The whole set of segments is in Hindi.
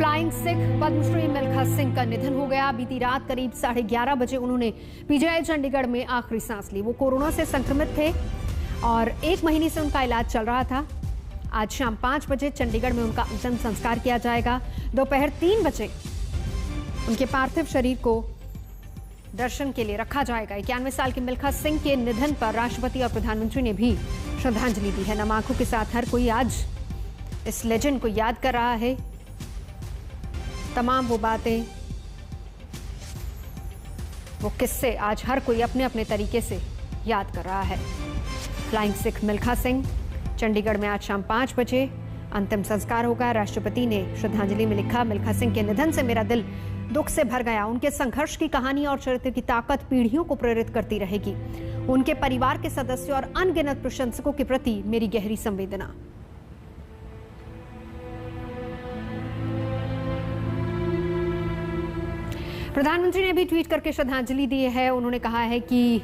फ्लाइंग सिख पद्मश्री मिल्खा सिंह का निधन हो गया। बीती रात करीब 11:30 बजे उन्होंने पीजीआई चंडीगढ़ में आखिरी सांस ली। वो कोरोना से संक्रमित थे और 1 महीने से उनका इलाज चल रहा था। आज शाम 5 बजे चंडीगढ़ में उनका अंतिम संस्कार किया जाएगा। दोपहर 3 बजे उनके पार्थिव शरीर को दर्शन के लिए रखा जाएगा। 91 साल के मिल्खा सिंह के निधन पर राष्ट्रपति और प्रधानमंत्री ने भी श्रद्धांजलि दी है। नम आंखों के साथ हर कोई आज इस लेजेंड को याद कर रहा है। तमाम वो बातें, वो किस्से आज हर कोई अपने अपने तरीके से याद कर रहा है। फ्लाइंग सिख मिल्खा सिंह, चंडीगढ़ में आज शाम 5 बजे अंतिम संस्कार होगा। राष्ट्रपति ने श्रद्धांजलि में लिखा, मिल्खा सिंह के निधन से मेरा दिल दुख से भर गया। उनके संघर्ष की कहानी और चरित्र की ताकत पीढ़ियों को प्रेरित करती रहेगी। उनके परिवार के सदस्यों और अनगिनत प्रशंसकों के प्रति मेरी गहरी संवेदना। प्रधानमंत्री ने भी ट्वीट करके श्रद्धांजलि दी है। उन्होंने कहा है कि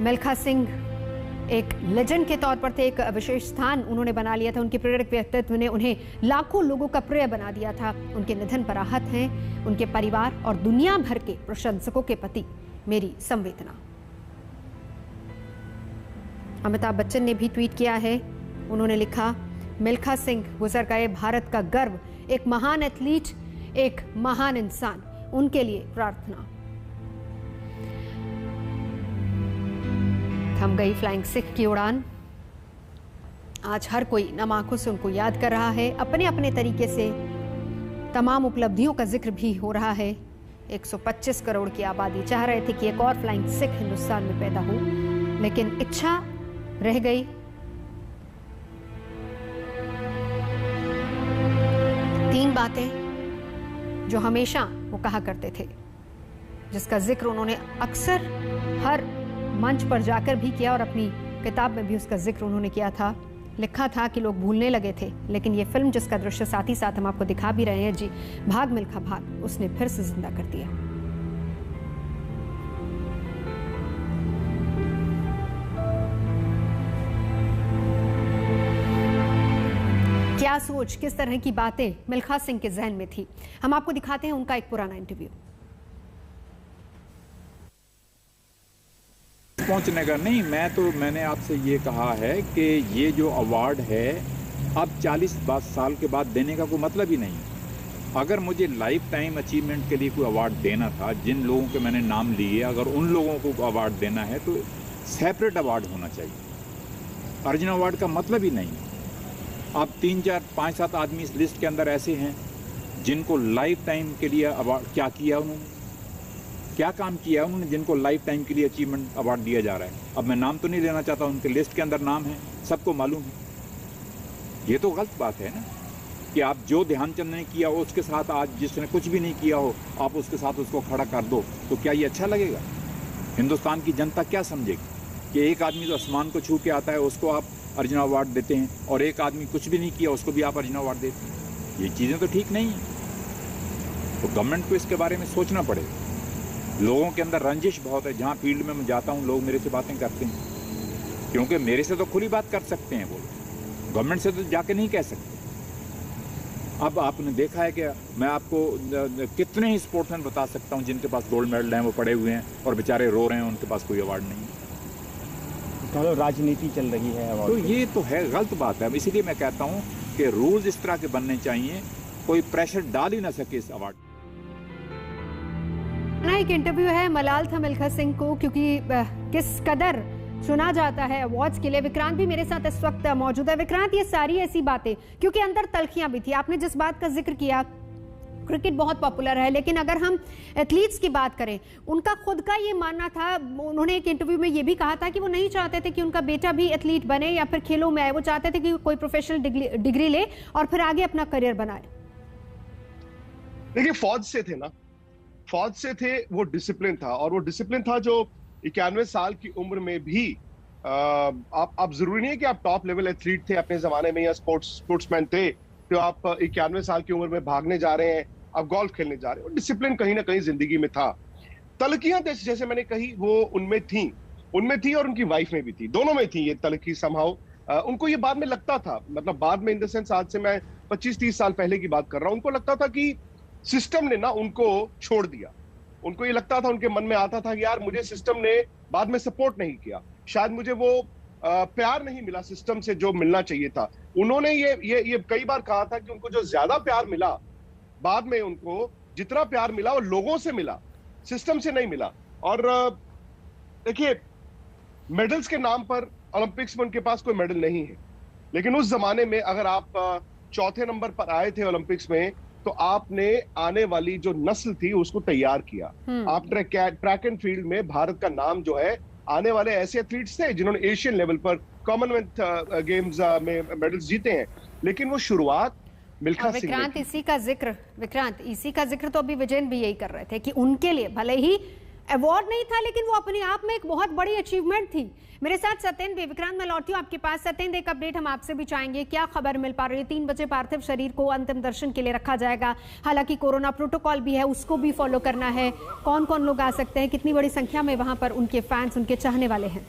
मिल्खा सिंह एक लेजेंड के तौर पर थे, एक विशेष स्थान उन्होंने बना लिया था। उनके प्रेरक व्यक्तित्व ने उन्हें लाखों लोगों का प्रिय बना दिया था। उनके निधन पर आहत हैं उनके परिवार और दुनिया भर के प्रशंसकों के प्रति मेरी संवेदना। अमिताभ बच्चन ने भी ट्वीट किया है। उन्होंने लिखा, मिल्खा सिंह गुजर गए, भारत का गर्व, एक महान एथलीट, एक महान इंसान, उनके लिए प्रार्थना। थम गई फ्लाइंग सिख की उड़ान। आज हर कोई नम आंखों से उनको याद कर रहा है। अपने अपने तरीके से तमाम उपलब्धियों का जिक्र भी हो रहा है। 125 करोड़ की आबादी चाह रहे थे कि एक और फ्लाइंग सिख हिंदुस्तान में पैदा हो, लेकिन इच्छा रह गई। तीन बातें जो हमेशा वो कहा करते थे, जिसका जिक्र उन्होंने अक्सर हर मंच पर जाकर भी किया और अपनी किताब में भी उसका जिक्र उन्होंने किया था। लिखा था कि लोग भूलने लगे थे, लेकिन ये फिल्म जिसका दृश्य साथ ही साथ हम आपको दिखा भी रहे हैं, जी, भाग मिल्खा भाग, उसने फिर से जिंदा कर दिया। क्या सोच, किस तरह की बातें मिल्खा सिंह के जहन में थी, हम आपको दिखाते हैं उनका एक पुराना इंटरव्यू। पहुंचने का नहीं, मैंने आपसे ये कहा है कि ये जो अवार्ड है अब 40 साल के बाद देने का कोई मतलब ही नहीं। अगर मुझे लाइफ टाइम अचीवमेंट के लिए कोई अवार्ड देना था, जिन लोगों के मैंने नाम लिए, अगर उन लोगों को अवार्ड देना है तो सेपरेट अवार्ड होना चाहिए। अर्जुन अवार्ड का मतलब ही नहीं। अब 3, 4, 5, 7 आदमी इस लिस्ट के अंदर ऐसे हैं जिनको लाइफ टाइम के लिए अवार्ड, क्या किया उन्होंने, क्या काम किया उन्होंने, जिनको लाइफ टाइम के लिए अचीवमेंट अवार्ड दिया जा रहा है। अब मैं नाम तो नहीं लेना चाहता, उनके लिस्ट के अंदर नाम है, सबको मालूम है। ये तो गलत बात है ना कि आप जो ध्यानचंद ने किया हो उसके साथ आज जिसने कुछ भी नहीं किया हो आप उसके साथ उसको खड़ा कर दो, तो क्या ये अच्छा लगेगा? हिंदुस्तान की जनता क्या समझेगी कि एक आदमी जो आसमान को छू के आता है उसको आप अर्जुन अवार्ड देते हैं और एक आदमी कुछ भी नहीं किया उसको भी आप अर्जुन अवार्ड देते हैं? ये चीज़ें तो ठीक नहीं है। तो गवर्नमेंट को इसके बारे में सोचना पड़ेगा। लोगों के अंदर रंजिश बहुत है। जहाँ फील्ड में मैं जाता हूँ लोग मेरे से बातें करते हैं, क्योंकि मेरे से तो खुली बात कर सकते हैं वो, गवर्नमेंट से तो जाके नहीं कह सकते। अब आपने देखा है कि मैं आपको कितने ही स्पोर्ट्समैन बता सकता हूँ जिनके पास गोल्ड मेडल हैं, वो पड़े हुए हैं और बेचारे रो रहे हैं, उनके पास कोई अवार्ड नहीं है। तो राजनीति चल रही है अवार्ड, तो ये तो है, गलत बात है। इसीलिए मैं कहता हूँ कि रूल्स इस तरह के बनने चाहिए, कोई प्रेशर डाल ही ना सके इस अवार्ड। एक इंटरव्यू है, मलाल था मिल्खा सिंह को क्योंकि किस कदर सुना जाता है अवार्ड्स के लिए। विक्रांत भी मेरे साथ इस वक्त मौजूद है। विक्रांत, ये सारी ऐसी बातें, क्योंकि अंदर तलखियां भी थी। आपने जिस बात का जिक्र किया, क्रिकेट बहुत पॉपुलर है, लेकिन अगर हम एथलीट्स की बात करें, उनका खुद का ये मानना था, उन्होंने एक इंटरव्यू में ये भी कहा था कि वो नहीं चाहते थे कि उनका बेटा भी एथलीट बने या फिर खेलों में आए। वो चाहते थे कि कोई प्रोफेशनल डिग्री ले और फिर आगे अपना करियर बनाए। देखिए, फौज से थे ना, फौज से थे, वो डिसिप्लिन था, और वो डिसिप्लिन था जो 91 साल की उम्र में भी आप जरूरी नहीं है कि आप टॉप लेवल एथलीट थे अपने जमाने में या स्पोर्ट्समैन थे तो आप 91 साल की उम्र में भागने जा रहे हैं, आप गोल्फ खेलने जा रहे हैं। डिसिप्लिन कहीं ना कहीं जिंदगी में था। तलकियां जैसे मैंने कही वो उनमें थी और उनकी वाइफ में भी थी, दोनों में थी ये तलकी समहाउ। उनको ये बाद में लगता था, मतलब बाद में इन द सेंस आज से मैं 25-30 साल पहले की बात कर रहा हूं, उनको लगता था कि सिस्टम ने ना उनको छोड़ दिया। उनको ये लगता था, उनके मन में आता था कि यार मुझे सिस्टम ने बाद में सपोर्ट नहीं किया, शायद मुझे वो प्यार नहीं मिला सिस्टम से जो मिलना चाहिए था। उन्होंने ये कई बार कहा था कि उनको जो ज्यादा प्यार मिला बाद में, उनको जितना प्यार मिला वो लोगों से मिला, सिस्टम से नहीं मिला। और देखिए, मेडल्स के नाम पर ओलंपिक्स में उनके पास कोई मेडल नहीं है, लेकिन उस जमाने में अगर आप चौथे नंबर पर आए थे ओलंपिक्स में, तो आपने आने वाली जो नस्ल थी उसको तैयार किया। आप ट्रैक एंड फील्ड में भारत का नाम जो है, आने वाले ऐसे एथलीट्स थे जिन्होंने एशियन लेवल पर कॉमनवेल्थ गेम्स में मेडल्स जीते हैं, लेकिन वो शुरुआत मिल्खा सिंह ने की। विक्रांत, इसी का जिक्र तो अभी विजयन भी यही कर रहे थे कि उनके लिए भले ही अवार्ड नहीं था, लेकिन वो अपने आप में एक बहुत बड़ी अचीवमेंट थी। मेरे साथ सत्येंद्र भी। विक्रांत, मैं लौटती हूँ आपके पास। सत्येंद्र, एक अपडेट हम आपसे भी चाहेंगे, क्या खबर मिल पा रही है? 3 बजे पार्थिव शरीर को अंतिम दर्शन के लिए रखा जाएगा, हालांकि कोरोना प्रोटोकॉल भी है, उसको भी फॉलो करना है। कौन कौन लोग आ सकते हैं? कितनी बड़ी संख्या में वहां पर उनके फैंस, उनके चाहने वाले हैं?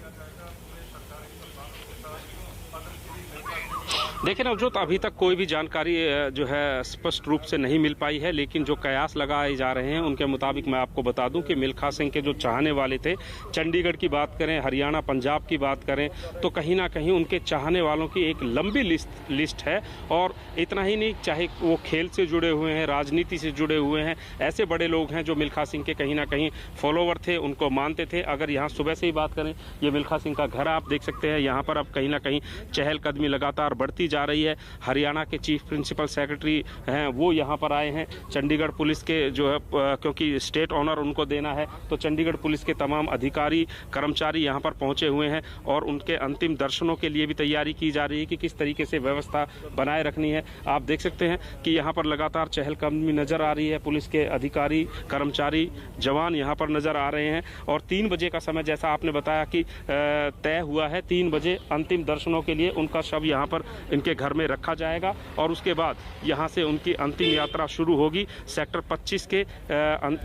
देखिए नवजोत, अभी तक कोई भी जानकारी जो है स्पष्ट रूप से नहीं मिल पाई है, लेकिन जो कयास लगाए जा रहे हैं उनके मुताबिक मैं आपको बता दूं कि मिल्खा सिंह के जो चाहने वाले थे, चंडीगढ़ की बात करें, हरियाणा, पंजाब की बात करें, तो कहीं ना कहीं उनके चाहने वालों की एक लंबी लिस्ट है। और इतना ही नहीं, चाहे वो खेल से जुड़े हुए हैं, राजनीति से जुड़े हुए हैं, ऐसे बड़े लोग हैं जो मिल्खा सिंह के कहीं ना कहीं फॉलोवर थे, उनको मानते थे। अगर यहाँ सुबह से ही बात करें, ये मिल्खा सिंह का घर आप देख सकते हैं, यहाँ पर अब कहीं ना कहीं चहलकदमी लगातार बढ़ती जा रही है। हरियाणा के चीफ प्रिंसिपल सेक्रेटरी हैं, वो यहाँ पर आए हैं। चंडीगढ़ पुलिस के जो है, क्योंकि स्टेट ऑनर उनको देना है, तो चंडीगढ़ पुलिस के तमाम अधिकारी, कर्मचारी यहाँ पर पहुंचे हुए हैं और उनके अंतिम दर्शनों के लिए भी तैयारी की जा रही है कि किस तरीके से व्यवस्था बनाए रखनी है। आप देख सकते हैं कि यहाँ पर लगातार चहलकदमी नजर आ रही है। पुलिस के अधिकारी, कर्मचारी, जवान यहाँ पर नजर आ रहे हैं। और 3 बजे का समय, जैसा आपने बताया कि तय हुआ है, 3 बजे अंतिम दर्शनों के लिए उनका शव यहाँ पर इनके घर में रखा जाएगा और उसके बाद यहाँ से उनकी अंतिम यात्रा शुरू होगी सेक्टर 25 के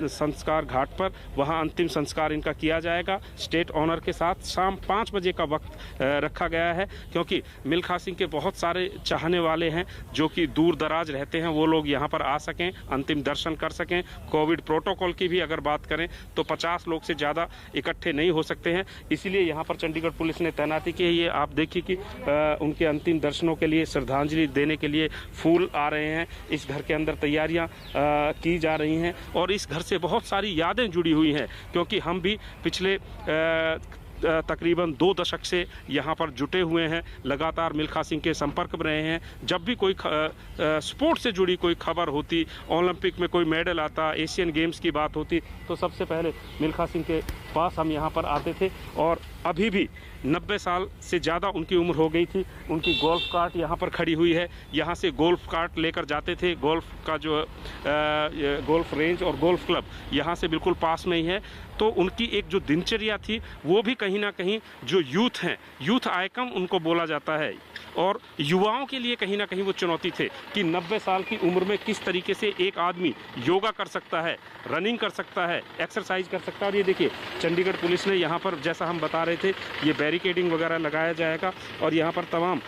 संस्कार घाट पर। वहाँ अंतिम संस्कार इनका किया जाएगा स्टेट ऑनर के साथ। शाम 5 बजे का वक्त रखा गया है, क्योंकि मिल्खा सिंह के बहुत सारे चाहने वाले हैं जो कि दूर दराज रहते हैं, वो लोग यहाँ पर आ सकें, अंतिम दर्शन कर सकें। कोविड प्रोटोकॉल की भी अगर बात करें तो 50 लोग से ज़्यादा इकट्ठे नहीं हो सकते हैं, इसीलिए यहाँ पर चंडीगढ़ पुलिस ने तैनाती की है। ये आप देखिए कि उनके अंतिम दर्शनों के लिए, श्रद्धांजलि देने के लिए फूल आ रहे हैं। इस घर के अंदर तैयारियां की जा रही हैं और इस घर से बहुत सारी यादें जुड़ी हुई हैं, क्योंकि हम भी पिछले तकरीबन 2 दशक से यहाँ पर जुटे हुए हैं, लगातार मिल्खा सिंह के संपर्क में रहे हैं। जब भी कोई स्पोर्ट्स से जुड़ी कोई खबर होती, ओलंपिक में कोई मेडल आता, एशियन गेम्स की बात होती, तो सबसे पहले मिल्खा सिंह के पास हम यहाँ पर आते थे। और अभी भी 90 साल से ज़्यादा उनकी उम्र हो गई थी। उनकी गोल्फ कार्ट यहाँ पर खड़ी हुई है, यहाँ से गोल्फ कार्ट लेकर जाते थे। गोल्फ का जो गोल्फ रेंज और गोल्फ क्लब यहाँ से बिल्कुल पास में ही है। तो उनकी एक जो दिनचर्या थी, वो भी कहीं ना कहीं जो यूथ हैं, यूथ आइकन उनको बोला जाता है, और युवाओं के लिए कहीं ना कहीं वो चुनौती थे कि 90 साल की उम्र में किस तरीके से एक आदमी योगा कर सकता है, रनिंग कर सकता है, एक्सरसाइज कर सकता है। और ये देखिए, चंडीगढ़ पुलिस ने यहाँ पर, जैसा हम बता रहे थे, ये बैरिकेडिंग वगैरह लगाया जाएगा और यहाँ पर तमाम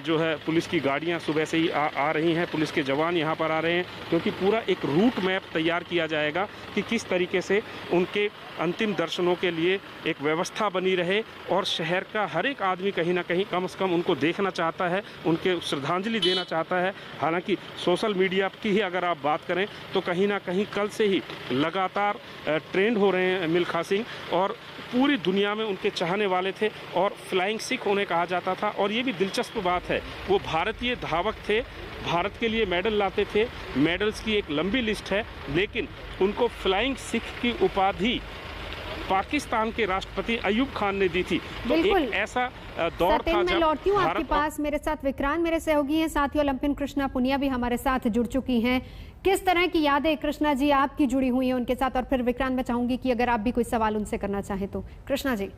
जो है पुलिस की गाड़ियाँ सुबह से ही आ रही हैं, पुलिस के जवान यहाँ पर आ रहे हैं, क्योंकि पूरा एक रूट मैप तैयार किया जाएगा कि किस तरीके से उनके अंतिम दर्शनों के लिए एक व्यवस्था बनी रहे। और शहर का हर एक आदमी कहीं ना कहीं कम से कम उनको देखना चाहता है, उनके श्रद्धांजलि देना चाहता है। हालांकि सोशल मीडिया की ही अगर आप बात करें तो कहीं ना कहीं कल से ही लगातार ट्रेंड हो रहे हैं मिल्खा सिंह, और पूरी दुनिया में उनके चाहने वाले थे और फ्लाइंग सिख उन्हें कहा जाता था। और ये भी दिलचस्प बात है, वो भारतीय धावक थे, भारत के लिए मेडल लाते थे, मेडल्स की एक लंबी लिस्ट है, लेकिन उनको फ्लाइंग सिख की उपाधि पाकिस्तान के राष्ट्रपति अयूब खान ने दी थी। तो एक ऐसा दौर था जब मैं लौटती हूँ आपके पास। मेरे साथ विक्रांत मेरे सहयोगी हैं, साथ ही ओलंपियन कृष्णा पुनिया भी हमारे साथ जुड़ चुकी हैं। किस तरह की यादें कृष्णा जी आपकी जुड़ी हुई हैं उनके साथ? और फिर विक्रांत, मैं चाहूंगी कि अगर आप भी कोई सवाल उनसे करना चाहें तो। कृष्णा जी।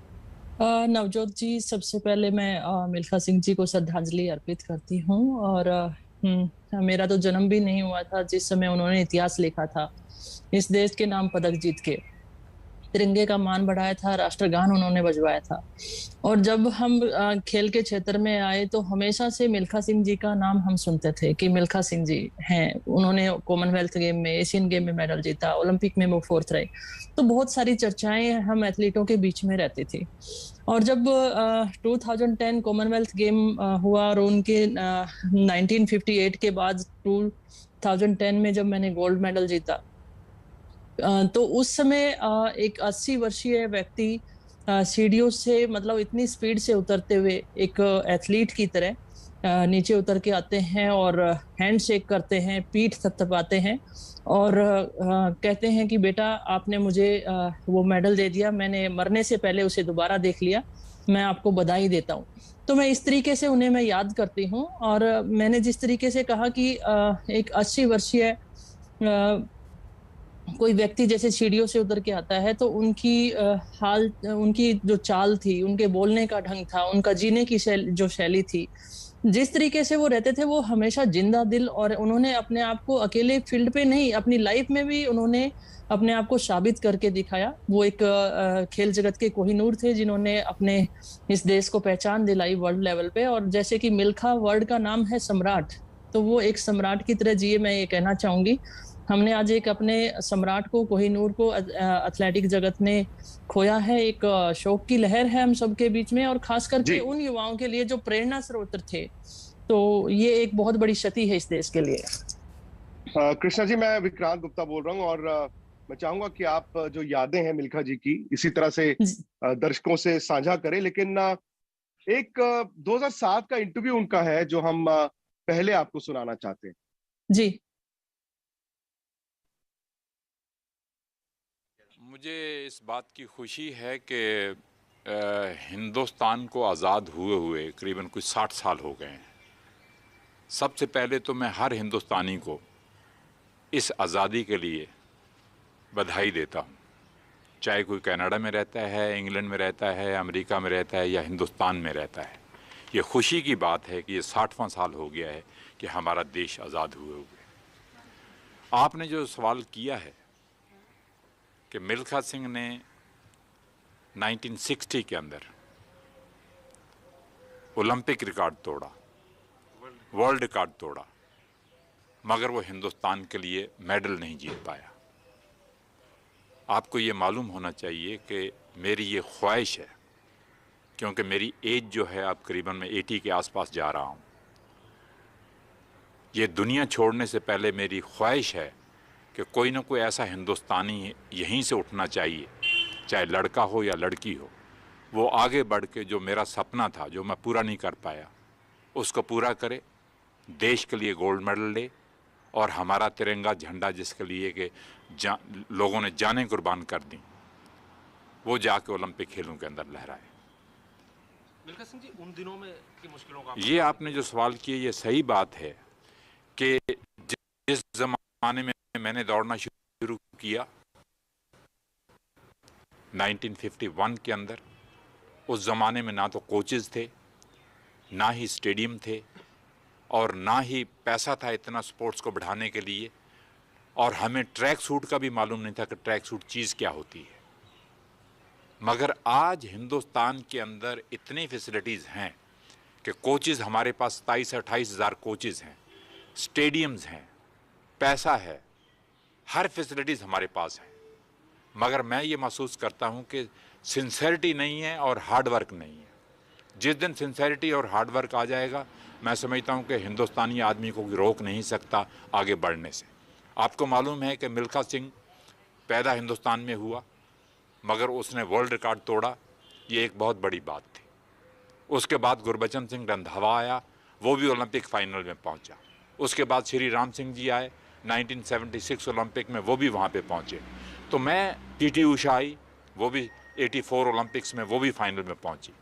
नवजोत जी, सबसे पहले मैं मिल्खा सिंह जी को श्रद्धांजलि अर्पित करती हूँ। और मेरा तो जन्म भी नहीं हुआ था जिस समय उन्होंने इतिहास लिखा था, इस देश के नाम पदक जीत के। तिरंगे का मान बढ़ाया था, राष्ट्रगान उन्होंने बजवाया था। और जब हम खेल के क्षेत्र में आए तो हमेशा से मिल्खा सिंह जी का नाम हम सुनते थे कि मिल्खा सिंह जी हैं। उन्होंने कॉमनवेल्थ गेम में, एशियन गेम में मेडल जीता, ओलंपिक में वो 4th रहे। तो बहुत सारी चर्चाएं हम एथलीटों के बीच में रहती थी। और जब 2010 कॉमनवेल्थ गेम हुआ और उनके 1958 के बाद 2010 में जब मैंने गोल्ड मेडल जीता, तो उस समय एक 80 वर्षीय व्यक्ति सीढ़ियों से, मतलब इतनी स्पीड से उतरते हुए एक एथलीट की तरह नीचे उतर के आते हैं और हैंड शेक करते हैं, पीठ थपथपाते हैं और कहते हैं कि बेटा आपने मुझे वो मेडल दे दिया, मैंने मरने से पहले उसे दोबारा देख लिया, मैं आपको बधाई देता हूँ। तो मैं इस तरीके से उन्हें मैं याद करती हूँ। और मैंने जिस तरीके से कहा कि एक 80 वर्षीय कोई व्यक्ति जैसे सीढ़ियों से उतर के आता है तो उनकी जो चाल थी, उनके बोलने का ढंग था, उनका जीने की जो शैली थी, जिस तरीके से वो रहते थे, वो हमेशा जिंदा दिल। और उन्होंने अपने आप को अकेले फील्ड पे नहीं, अपनी लाइफ में भी उन्होंने अपने आप को साबित करके दिखाया। वो एक खेल जगत के कोहिनूर थे जिन्होंने अपने इस देश को पहचान दिलाई वर्ल्ड लेवल पे। और जैसे कि मिल्खा वर्ड का नाम है सम्राट, तो वो एक सम्राट की तरह जिए, मैं ये कहना चाहूंगी। हमने आज एक अपने सम्राट को, कोहिनूर को एथलेटिक जगत में खोया है। एक शोक की लहर है हम सबके बीच में, और खास करके उन युवाओं के लिए जो प्रेरणा स्रोत थे। तो ये एक बहुत बड़ी क्षति है इस देश के लिए। कृष्णा जी, मैं विक्रांत गुप्ता बोल रहा हूँ और मैं चाहूंगा कि आप जो यादें हैं मिल्खा जी की इसी तरह से दर्शकों से साझा करें। लेकिन एक 2007 का इंटरव्यू उनका है जो हम पहले आपको सुनाना चाहते हैं। जी। मुझे इस बात की खुशी है कि हिंदुस्तान को आज़ाद हुए करीबन कुछ 60 साल हो गए हैं। सबसे पहले तो मैं हर हिंदुस्तानी को इस आज़ादी के लिए बधाई देता हूँ, चाहे कोई कनाडा में रहता है, इंग्लैंड में रहता है, अमेरिका में रहता है या हिंदुस्तान में रहता है। ये खुशी की बात है कि ये 60वां साल हो गया है कि हमारा देश आज़ाद हुए। आपने जो सवाल किया है कि मिल्खा सिंह ने 1960 के अंदर ओलंपिक रिकॉर्ड तोड़ा, वर्ल्ड रिकॉर्ड तोड़ा, मगर वो हिंदुस्तान के लिए मेडल नहीं जीत पाया। आपको ये मालूम होना चाहिए कि मेरी ये ख्वाहिश है, क्योंकि मेरी एज जो है अब करीबन मैं 80 के आसपास जा रहा हूँ। ये दुनिया छोड़ने से पहले मेरी ख्वाहिश है कि कोई ना कोई ऐसा हिंदुस्तानी यहीं से उठना चाहिए, चाहे लड़का हो या लड़की हो, वो आगे बढ़ के जो मेरा सपना था, जो मैं पूरा नहीं कर पाया, उसको पूरा करे, देश के लिए गोल्ड मेडल ले और हमारा तिरंगा झंडा जिसके लिए कि लोगों ने जानें कुर्बान कर दी, वो जाके ओलंपिक खेलों के अंदर लहराए। मिल्खा सिंह जी, उन दिनों में की मुश्किलों का ये आपने जो सवाल किया ये सही बात है कि जिस ज़माने में मैंने दौड़ना शुरू किया 1951 के अंदर, उस ज़माने में ना तो कोचेज़ थे, ना ही स्टेडियम थे और ना ही पैसा था इतना स्पोर्ट्स को बढ़ाने के लिए, और हमें ट्रैक सूट का भी मालूम नहीं था कि ट्रैक सूट चीज़ क्या होती है। मगर आज हिंदुस्तान के अंदर इतनी फैसिलिटीज़ हैं कि कोचेज़ हमारे पास 27-28 हज़ार कोचेज़ हैं, स्टेडियम्स हैं, पैसा है, हर फैसिलिटीज़ हमारे पास है। मगर मैं ये महसूस करता हूँ कि सिंसेरिटी नहीं है और हार्ड वर्क नहीं है। जिस दिन सिंसेरिटी और हार्ड वर्क आ जाएगा, मैं समझता हूँ कि हिंदुस्तानी आदमी को रोक नहीं सकता आगे बढ़ने से। आपको मालूम है कि मिल्खा सिंह पैदा हिंदुस्तान में हुआ, मगर उसने वर्ल्ड रिकॉर्ड तोड़ा, ये एक बहुत बड़ी बात थी। उसके बाद गुरबचन सिंह रंधावा आया, वो भी ओलंपिक फाइनल में पहुंचा। उसके बाद श्री राम सिंह जी आए 1976 ओलंपिक में, वो भी वहाँ पे पहुँचे। तो मैं PT उषा आई, वो भी 84 ओलंपिक्स में, वो भी फाइनल में पहुँची।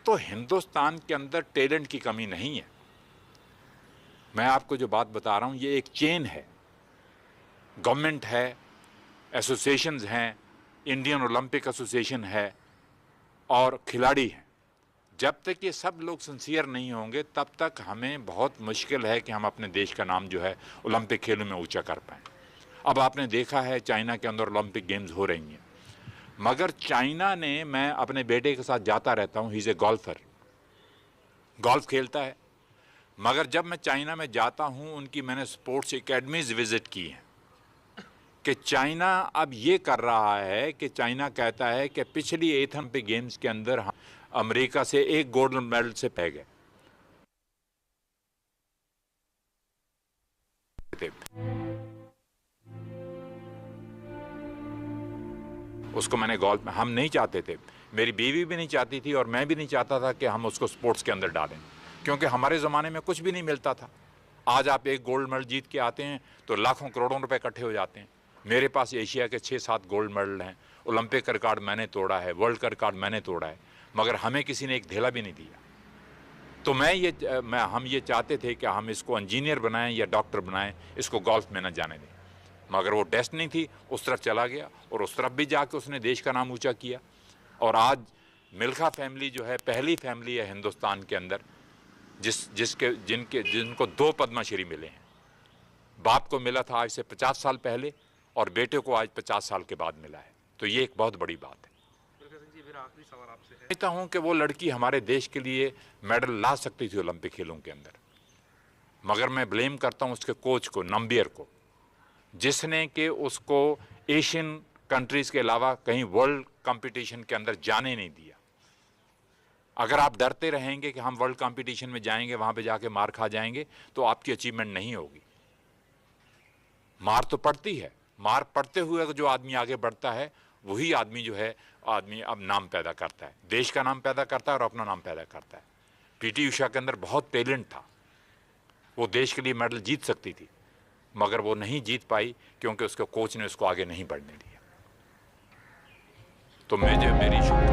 तो हिंदुस्तान के अंदर टैलेंट की कमी नहीं है। मैं आपको जो बात बता रहा हूँ ये एक चेन है, गवर्नमेंट है, एसोसिएशंस हैं, इंडियन ओलंपिक एसोसिएशन है और खिलाड़ी हैं। जब तक ये सब लोग सिंसियर नहीं होंगे तब तक हमें बहुत मुश्किल है कि हम अपने देश का नाम जो है ओलंपिक खेलों में ऊंचा कर पाएँ। अब आपने देखा है चाइना के अंदर ओलंपिक गेम्स हो रही हैं, मगर चाइना ने, मैं अपने बेटे के साथ जाता रहता हूँ, he is a golfer, golf खेलता है, मगर जब मैं चाइना में जाता हूँ उनकी मैंने स्पोर्ट्स एकेडमीज विजिट की हैं कि चाइना अब ये कर रहा है कि चाइना कहता है कि पिछली ओलंपिक गेम्स के अंदर हम अमेरिका से एक गोल्ड मेडल से पह गए। उसको मैंने गोल्फ में, हम नहीं चाहते थे, मेरी बीवी भी नहीं चाहती थी और मैं भी नहीं चाहता था कि हम उसको स्पोर्ट्स के अंदर डालें, क्योंकि हमारे ज़माने में कुछ भी नहीं मिलता था। आज आप एक गोल्ड मेडल जीत के आते हैं तो लाखों करोड़ों रुपए इकट्ठे हो जाते हैं। मेरे पास एशिया के 6-7 गोल्ड मेडल हैं, ओलंपिक का रिकॉर्ड मैंने तोड़ा है, वर्ल्ड का रिकॉर्ड मैंने तोड़ा है, मगर हमें किसी ने एक धेला भी नहीं दिया। तो हम ये चाहते थे कि हम इसको इंजीनियर बनाएं या डॉक्टर बनाएं, इसको गोल्फ में न जाने दें, मगर वो डेस्टिनी थी, उस तरफ चला गया और उस तरफ भी जाके उसने देश का नाम ऊंचा किया। और आज मिल्खा फैमिली जो है पहली फैमिली है हिंदुस्तान के अंदर जिनको 2 पद्मश्री मिले हैं। बाप को मिला था आज से 50 साल पहले और बेटे को आज 50 साल के बाद मिला है, तो ये एक बहुत बड़ी बात है। आखिरी सवाल आपसे है, समझता हूँ कि वो लड़की हमारे देश के लिए मेडल ला सकती थी ओलंपिक खेलों के अंदर, मगर मैं ब्लेम करता हूँ उसके कोच को, नंबियर को, जिसने कि उसको एशियन कंट्रीज़ के अलावा कहीं वर्ल्ड कंपटीशन के अंदर जाने नहीं दिया। अगर आप डरते रहेंगे कि हम वर्ल्ड कंपटीशन में जाएंगे, वहाँ पे जाके मार खा जाएंगे, तो आपकी अचीवमेंट नहीं होगी। मार तो पड़ती है, मार पड़ते हुए जो आदमी आगे बढ़ता है वही आदमी जो है आदमी अब नाम पैदा करता है, देश का नाम पैदा करता है और अपना नाम पैदा करता है। पीटी उषा के अंदर बहुत टैलेंट था, वो देश के लिए मेडल जीत सकती थी, मगर वो नहीं जीत पाई क्योंकि उसके कोच ने उसको आगे नहीं बढ़ने दिया। तो मेरी शुभ